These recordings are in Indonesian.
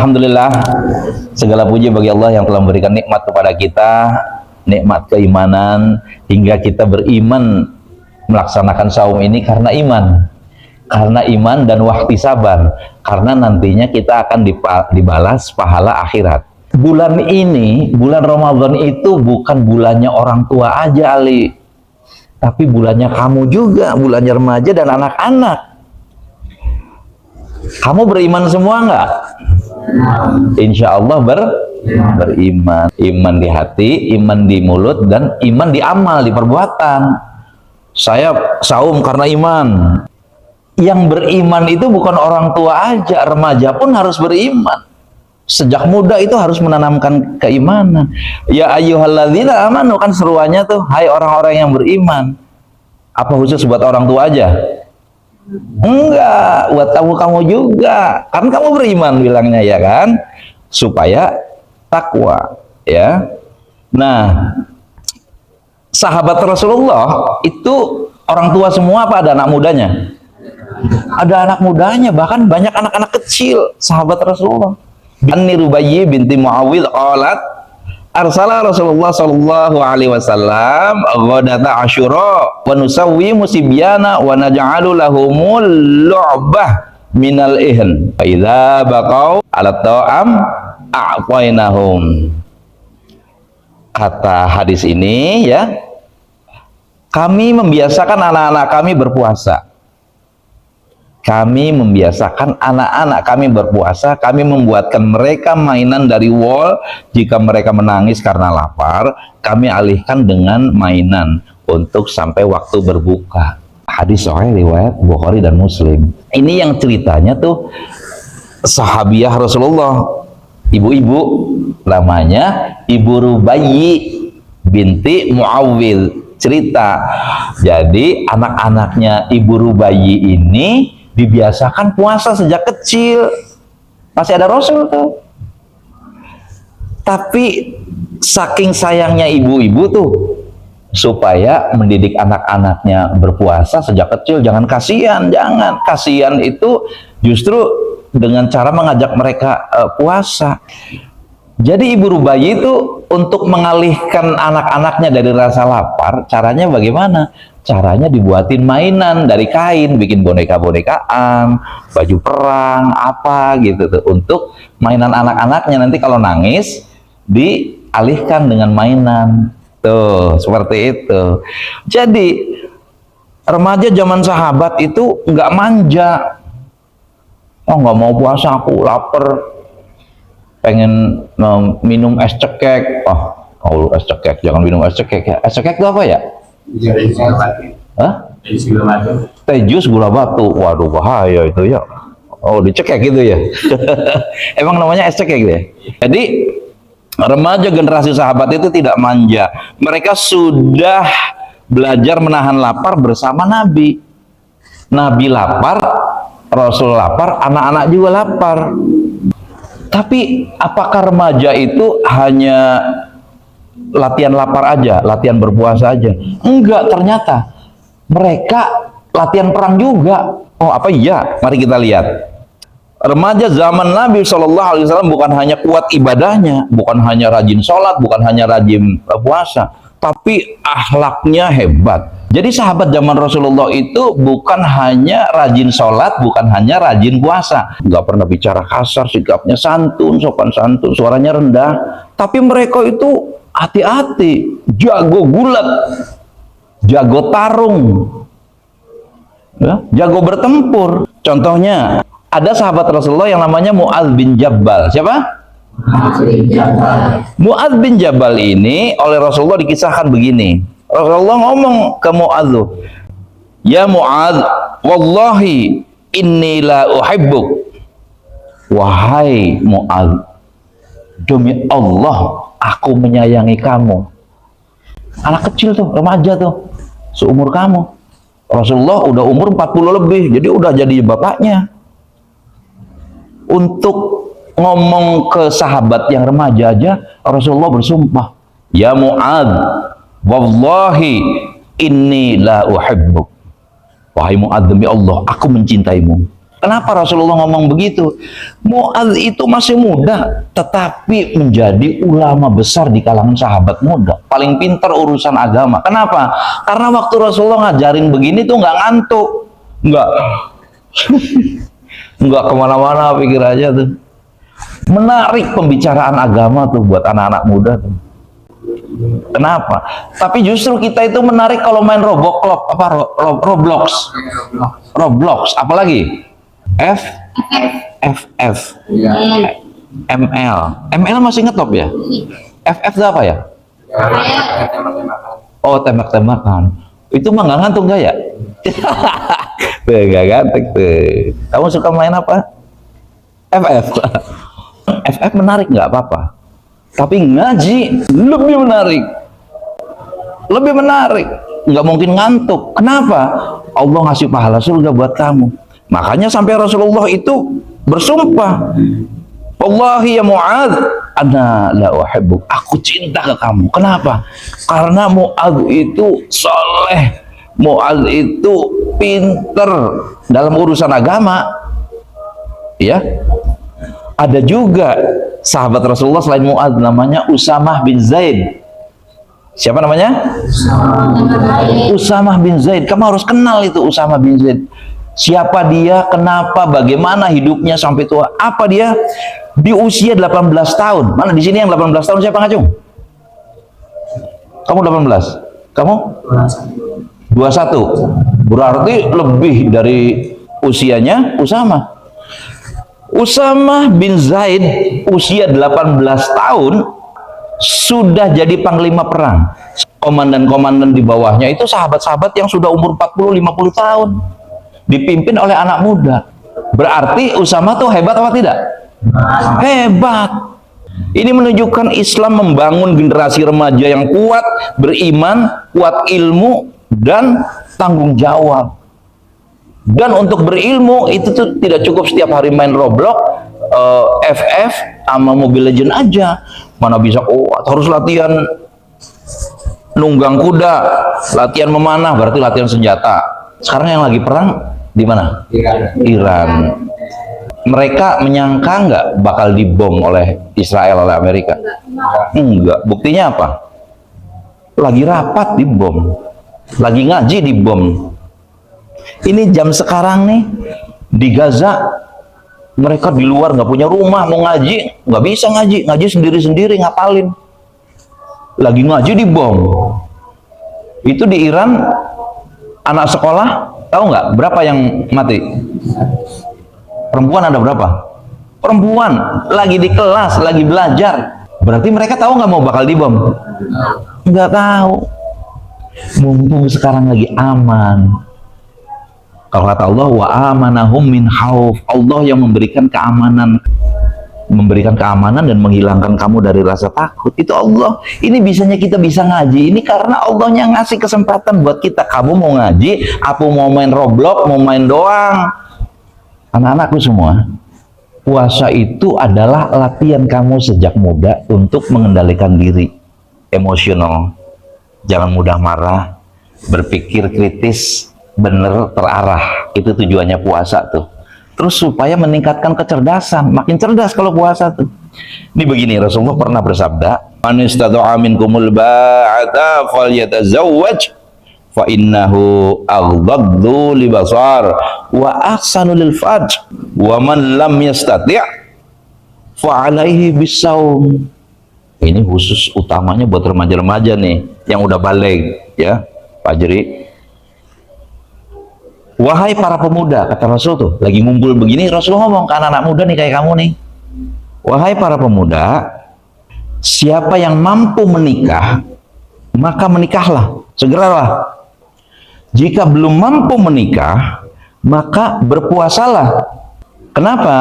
Alhamdulillah, segala puji bagi Allah yang telah memberikan nikmat kepada kita, nikmat keimanan, hingga kita beriman melaksanakan saum ini karena iman dan wahtisaban, karena nantinya kita akan dibalas pahala akhirat. Bulan ini, bulan Ramadan itu bukan bulannya orang tua aja, Ali, tapi bulannya kamu juga, bulannya remaja dan anak-anak. Kamu beriman semua nggak? Insya Allah beriman. Iman di hati, iman di mulut, dan iman di amal, di perbuatan. Saya saum karena iman. Yang beriman itu bukan orang tua aja, remaja pun harus beriman. Sejak muda itu harus menanamkan keimanan. Ya ayyuhalladzina amanu, kan seruannya tuh, hai orang-orang yang beriman. Apa khusus buat orang tua aja? Enggak, buat kamu juga, kan kamu beriman bilangnya, ya kan, supaya takwa, ya. Nah, sahabat Rasulullah itu orang tua semua apa ada anak mudanya? Ada anak mudanya, bahkan banyak anak-anak kecil sahabat Rasulullah. Anni Rubayyi binti Muawwidh qalat arsala Rasulullah sallallahu alaihi wasallam ghadata Asyura wa nusawwimu sibyana wa naj'alu lahumul lu'bah minal ihn fa idza baqau ala ta'am a'tainahum. Kata hadis ini, ya, kami membiasakan anak-anak kami berpuasa. Kami membiasakan anak-anak kami berpuasa, kami membuatkan mereka mainan dari wol. Jika mereka menangis karena lapar, kami alihkan dengan mainan untuk sampai waktu berbuka. Hadis sahih riwayat Bukhari dan Muslim. Ini yang ceritanya tuh sahabiah Rasulullah, ibu-ibu, namanya Ibu Rubayyi binti Muawwidh, cerita. Jadi anak-anaknya Ibu Rubayyi ini dibiasakan puasa sejak kecil, masih ada Rasul tuh. Tapi saking sayangnya ibu-ibu tuh, supaya mendidik anak-anaknya berpuasa sejak kecil. Jangan kasihan itu justru dengan cara mengajak mereka puasa. Jadi Ibu Rubayyi itu untuk mengalihkan anak-anaknya dari rasa lapar, caranya bagaimana? Caranya dibuatin mainan dari kain, bikin boneka-bonekaan, baju perang, apa gitu tuh, untuk mainan anak-anaknya. Nanti kalau nangis dialihkan dengan mainan. Tuh, seperti itu. Jadi remaja zaman sahabat itu nggak manja. Oh, nggak mau puasa, aku lapar, pengen minum es cekek. Oh, es cekek, jangan minum es cekek ya. Es cekek itu apa ya? Hah? Teh jus gula batu. Waduh, bahaya itu ya. Oh, dicekek gitu ya. Emang namanya es cekek gitu ya. Jadi remaja generasi sahabat itu tidak manja. Mereka sudah belajar menahan lapar bersama Nabi. Nabi lapar, Rasul lapar, anak-anak juga lapar. Tapi apakah remaja itu hanya latihan lapar aja, latihan berpuasa aja? Enggak, ternyata mereka latihan perang juga. Oh, apa iya? Mari kita lihat. Remaja zaman Nabi SAW bukan hanya kuat ibadahnya, bukan hanya rajin sholat, bukan hanya rajin puasa, tapi akhlaknya hebat. Jadi sahabat zaman Rasulullah itu bukan hanya rajin sholat, bukan hanya rajin puasa, nggak pernah bicara kasar, sikapnya santun, sopan santun, suaranya rendah. Tapi mereka itu hati-hati, jago gulat, jago tarung, ya, jago bertempur. Contohnya, ada sahabat Rasulullah yang namanya Mu'adz bin Jabal. Siapa? Mu'adz bin Jabal ini oleh Rasulullah dikisahkan begini. Rasulullah ngomong ke Mu'adz, ya Mu'adz, wallahi inni la uhibbuk. Wahai Mu'adz, demi Allah aku menyayangi kamu. Anak kecil tuh, remaja tuh, seumur kamu. Rasulullah udah umur 40 lebih, jadi udah jadi bapaknya. Untuk ngomong ke sahabat yang remaja aja, Rasulullah bersumpah, ya Mu'adz, wallahi inni la uhibbuk. Wahai Mu'adz, demi Allah aku mencintaimu. Kenapa Rasulullah ngomong begitu? Mu'adz itu masih muda, tetapi menjadi ulama besar di kalangan sahabat muda. Paling pintar urusan agama. Kenapa? Karena waktu Rasulullah ngajarin begini tuh nggak ngantuk. Nggak. Nggak kemana-mana pikir aja tuh. Menarik pembicaraan agama tuh buat anak-anak muda tuh. Kenapa? Tapi justru kita itu menarik kalau main Roblox, apalagi? FF, ML masih ngetop ya? FF itu apa ya? Oh, tembak-tembakan. Itu mah nggak ngantuk nggak ya? Tuh, nggak ngantuk tuh. Kamu suka main apa? FF. FF menarik nggak apa-apa. Tapi ngaji lebih menarik. Lebih menarik. Nggak mungkin ngantuk. Kenapa? Allah ngasih pahala surga buat kamu. Makanya sampai Rasulullah itu bersumpah, wallahi ya Mu'adz, ana la uhibbuk, aku cinta ke kamu. Kenapa? Karena Mu'adz itu soleh, Mu'adz itu pinter dalam urusan agama. Ya, ada juga sahabat Rasulullah selain Mu'adz, namanya Usamah bin Zaid. Siapa namanya? Usamah bin Zaid. Kamu harus kenal itu Usamah bin Zaid. Siapa dia, kenapa, bagaimana hidupnya sampai tua. Apa dia? Di usia 18 tahun. Mana di sini yang 18 tahun siapa ngacung? Kamu 18? Kamu? 21. Berarti lebih dari usianya Usamah. Usamah bin Zaid usia 18 tahun sudah jadi panglima perang. Komandan-komandan di bawahnya itu sahabat-sahabat yang sudah umur 40-50 tahun. Dipimpin oleh anak muda. Berarti Usamah tuh hebat apa tidak? Hebat. Ini menunjukkan Islam membangun generasi remaja yang kuat, beriman, kuat ilmu, dan tanggung jawab. Dan untuk berilmu itu tuh tidak cukup setiap hari main Roblox, FF, sama Mobile Legends aja. Mana bisa, harus latihan nunggang kuda, latihan memanah, berarti latihan senjata. Sekarang yang lagi perang di mana? Iran. Mereka menyangka nggak bakal dibom oleh Israel, oleh Amerika? Enggak. Buktinya apa? Lagi rapat dibom, lagi ngaji dibom. Ini jam sekarang nih di Gaza, mereka di luar nggak punya rumah, mau ngaji nggak bisa ngaji sendiri-sendiri ngapalin. Lagi ngaji dibom. Itu di Iran, anak sekolah tahu nggak berapa yang mati? Perempuan ada berapa? Perempuan lagi di kelas, lagi belajar. Berarti mereka tahu nggak mau bakal dibom? Nggak tahu. Mumpung sekarang lagi aman. Kalau kata Allah, wa amanahum min khauf. Allah yang memberikan keamanan dan menghilangkan kamu dari rasa takut. Itu Allah. Ini bisanya kita bisa ngaji. Ini karena Allahnya ngasih kesempatan buat kita. Kamu mau ngaji, apa mau main Roblox, mau main doang. Anak-anakku semua, puasa itu adalah latihan kamu sejak muda untuk mengendalikan diri, emosional. Jangan mudah marah, berpikir kritis, bener, terarah. Itu tujuannya puasa tuh. Terus supaya meningkatkan kecerdasan, makin cerdas kalau puasa tuh. Ini begini, Rasulullah pernah bersabda, "Man istata'a minkumul ba'ata falyatazawwaj fa innahu aghdaddu libasar wa ahsanu lil fajr wa man lam yastati' fa alaihi bisawm." Ini khusus utamanya buat remaja-remaja nih yang udah balik ya, Pak Jeri. Wahai para pemuda, kata Rasul tuh, lagi ngumpul begini, Rasul ngomong ke anak-anak muda nih kayak kamu nih. Wahai para pemuda, siapa yang mampu menikah, maka menikahlah, segeralah. Jika belum mampu menikah, maka berpuasalah. Kenapa?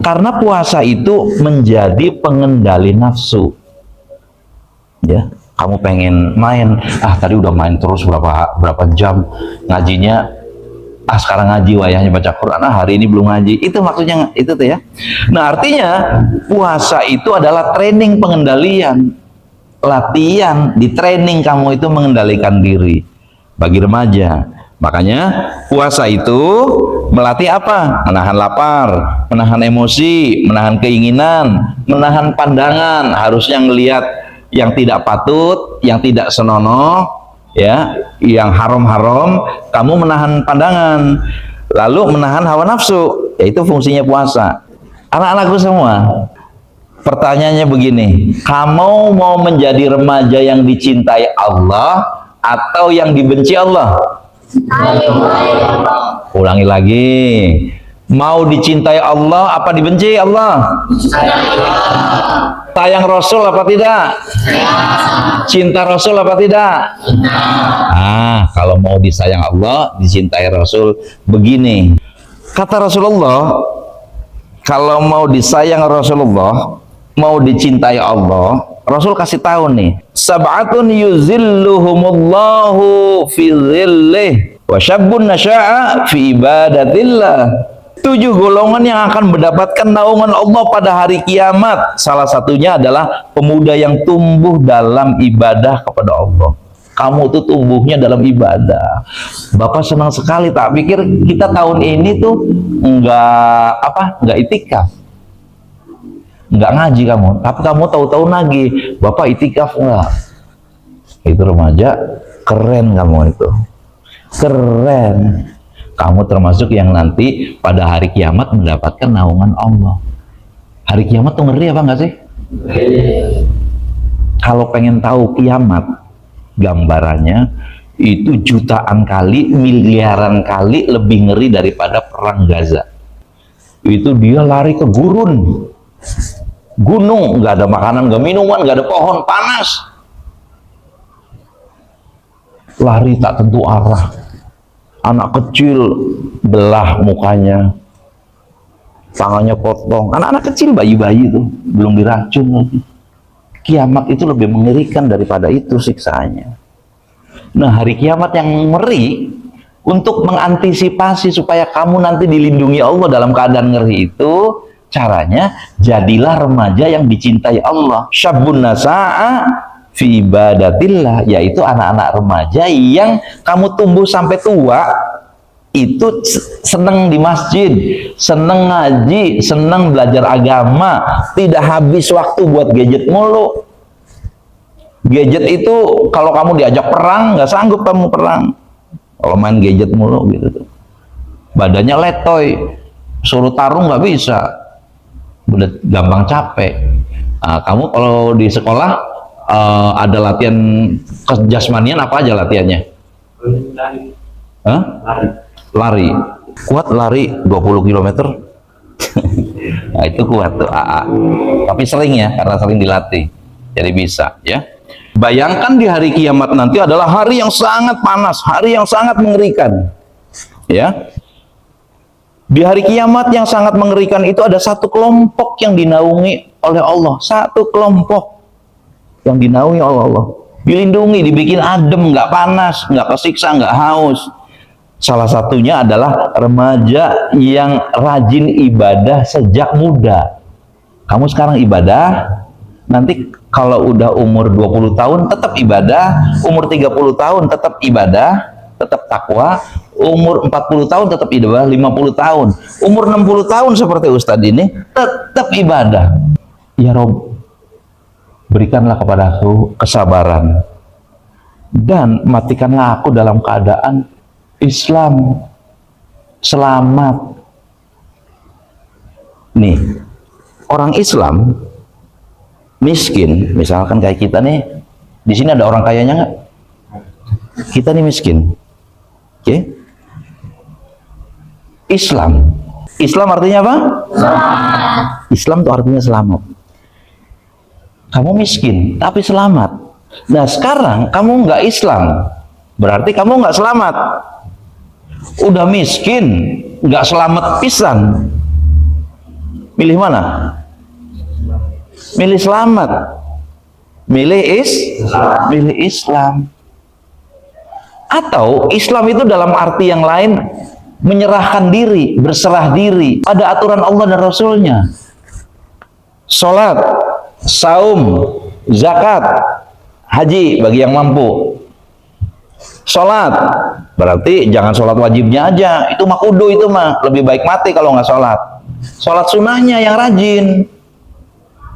Karena puasa itu menjadi pengendali nafsu. Ya, kamu pengen main, tadi udah main terus berapa jam, ngajinya sekarang ngaji, wayahnya baca Quran, hari ini belum ngaji. Itu maksudnya itu tuh ya. Nah, artinya puasa itu adalah training pengendalian, latihan, di training kamu itu mengendalikan diri. Bagi remaja, Makanya puasa itu melatih apa? Menahan lapar, menahan emosi, menahan keinginan, menahan pandangan. Harusnya ngelihat yang tidak patut, yang tidak senonoh, ya, yang haram-haram, kamu menahan pandangan. Lalu menahan hawa nafsu, yaitu fungsinya puasa. Anak-anakku semua, pertanyaannya begini, kamu mau menjadi remaja yang dicintai Allah atau yang dibenci Allah? Ulangi lagi, mau dicintai Allah apa dibenci Allah? Sayang Rasul apa tidak? Cinta Rasul apa tidak? Kalau mau disayang Allah, dicintai Rasul, begini kata Rasulullah, kalau mau disayang Rasulullah, mau dicintai Allah, Rasul kasih tahu nih, sab'atun yuzilluhumullahu fi dhillih wa syabbun nasya'a fi ibadatillah. 7 golongan yang akan mendapatkan naungan Allah pada hari kiamat. Salah satunya adalah pemuda yang tumbuh dalam ibadah kepada Allah. Kamu tuh tumbuhnya dalam ibadah. Bapak senang sekali, tak pikir kita tahun ini tuh enggak itikaf, enggak ngaji kamu, tapi kamu tahu-tahu lagi, Bapak itikaf enggak? Itu remaja, keren kamu itu, keren. Kamu termasuk yang nanti pada hari kiamat mendapatkan naungan Allah. Hari kiamat tuh ngeri apa enggak sih? Kalau pengen tahu kiamat, gambarannya itu jutaan kali, miliaran kali lebih ngeri daripada perang Gaza. Itu dia lari ke gurun, gunung, nggak ada makanan, nggak minuman, nggak ada pohon, panas, lari tak tentu arah, anak kecil belah mukanya, tangannya potong, anak-anak kecil, bayi-bayi itu belum diracun lagi. Kiamat itu lebih mengerikan daripada itu siksaannya. Nah, hari kiamat yang ngeri, untuk mengantisipasi supaya kamu nanti dilindungi Allah dalam keadaan ngeri itu, caranya jadilah remaja yang dicintai Allah. Syabun nasa'a fi ibadatillah, yaitu anak-anak remaja yang kamu tumbuh sampai tua itu senang di masjid, senang ngaji, senang belajar agama, tidak habis waktu buat gadget mulu. Gadget itu kalau kamu diajak perang nggak sanggup kamu perang kalau main gadget mulu gitu. Badannya letoy, suruh tarung nggak bisa, udah gampang capek. Nah, kamu kalau di sekolah ada latihan kejasmanian, apa aja latihannya? Lari. Kuat lari 20 km. Nah, itu kuat tuh AA. Tapi sering ya, karena sering dilatih. Jadi bisa ya. Bayangkan di hari kiamat nanti adalah hari yang sangat panas, hari yang sangat mengerikan. Ya. Di hari kiamat yang sangat mengerikan itu ada satu kelompok yang dinaungi oleh Allah, satu kelompok yang dinaungi oleh Allah. Dilindungi, dibikin adem, nggak panas, nggak kesiksa, nggak haus. Salah satunya adalah remaja yang rajin ibadah sejak muda. Kamu sekarang ibadah, nanti kalau udah umur 20 tahun tetap ibadah, umur 30 tahun tetap ibadah, tetap takwa, umur 40 tahun tetap ibadah, 50 tahun, umur 60 tahun seperti Ustadz ini tetap ibadah. Ya Rob, berikanlah kepadaku kesabaran dan matikanlah aku dalam keadaan Islam selamat. Nih, orang Islam miskin, misalkan kayak kita nih, di sini ada orang kayanya nggak? Kita nih miskin, oke? Islam artinya apa? Selamat. Islam itu artinya selamat. Kamu miskin tapi selamat. Nah, sekarang kamu nggak Islam, berarti kamu nggak selamat. Udah miskin, nggak selamat pisan. Milih mana? Milih selamat. Milih Islam. Atau Islam itu dalam arti yang lain menyerahkan diri, berserah diri pada aturan Allah dan Rasulnya. Sholat, saum, zakat, haji bagi yang mampu. Sholat, berarti jangan sholat wajibnya aja, itu mah kudu, itu mah lebih baik mati kalau nggak sholat. Sholat sunnahnya yang rajin,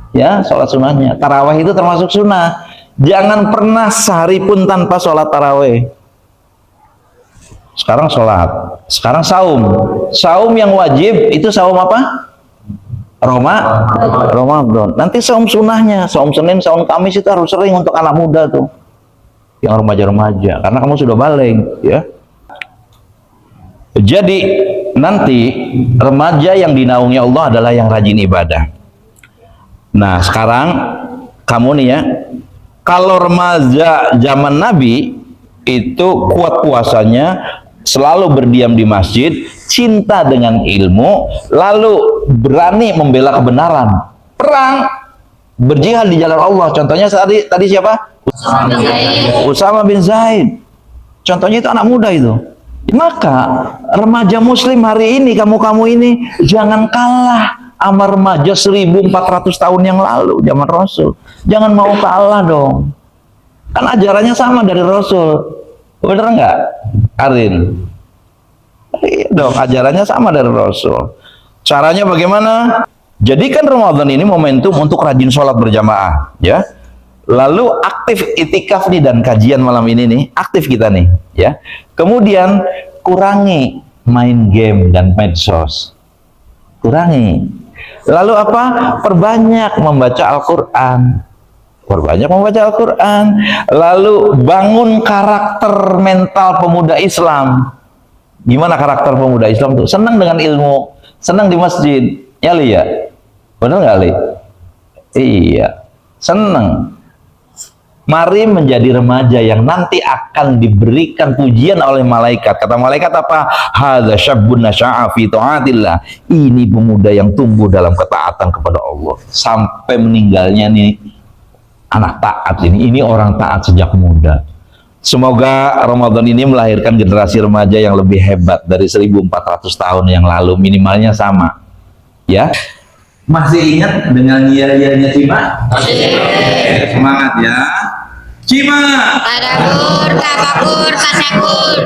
ya sholat sunnahnya. Taraweh itu termasuk sunnah. Jangan pernah sehari pun tanpa sholat taraweh. Sekarang sholat, sekarang saum. Saum yang wajib itu saum apa? Ramadan. Nanti saum sunnahnya, saum Senin, saum Kamis itu harus sering untuk anak muda tuh, yang remaja-remaja, karena kamu sudah balik, ya. Jadi nanti remaja yang dinaungi Allah adalah yang rajin ibadah. Nah sekarang kamu nih ya, kalau remaja zaman Nabi itu kuat puasanya, selalu berdiam di masjid, cinta dengan ilmu, lalu berani membela kebenaran, perang, berjihad di jalan Allah. Contohnya tadi siapa? Usama bin Zaid. Contohnya itu anak muda itu. Maka remaja muslim hari ini, kamu ini jangan kalah sama remaja 1400 tahun yang lalu zaman Rasul. Jangan mau kalah dong, kan ajarannya sama dari Rasul, bener nggak Arin? Iya dong, ajarannya sama dari Rasul. Caranya bagaimana? Jadikan Ramadan ini momentum untuk rajin sholat berjamaah, ya. Lalu aktif itikaf nih dan kajian malam ini nih, aktif kita nih, ya. Kemudian kurangi main game dan medsos, kurangi. Lalu apa? Perbanyak membaca Al-Quran, perbanyak membaca Al-Quran. Lalu bangun karakter mental pemuda Islam. Gimana karakter pemuda Islam tuh? Senang dengan ilmu, senang di masjid, ya Li ya? Bener nggak Li? Iya, senang. Mari menjadi remaja yang nanti akan diberikan pujian oleh malaikat. Kata malaikat apa? Hadza syabbun nasya'a fi ta'atillah. Ini pemuda yang tumbuh dalam ketaatan kepada Allah sampai meninggalnya nih, anak taat ini. Ini orang taat sejak muda. Semoga Ramadan ini melahirkan generasi remaja yang lebih hebat dari 1400 tahun yang lalu, minimalnya sama. Ya. Masih ingat dengan iya-iyanya Cima? Semangat ya. Cima. Tadabbur, tafakur, tasakur.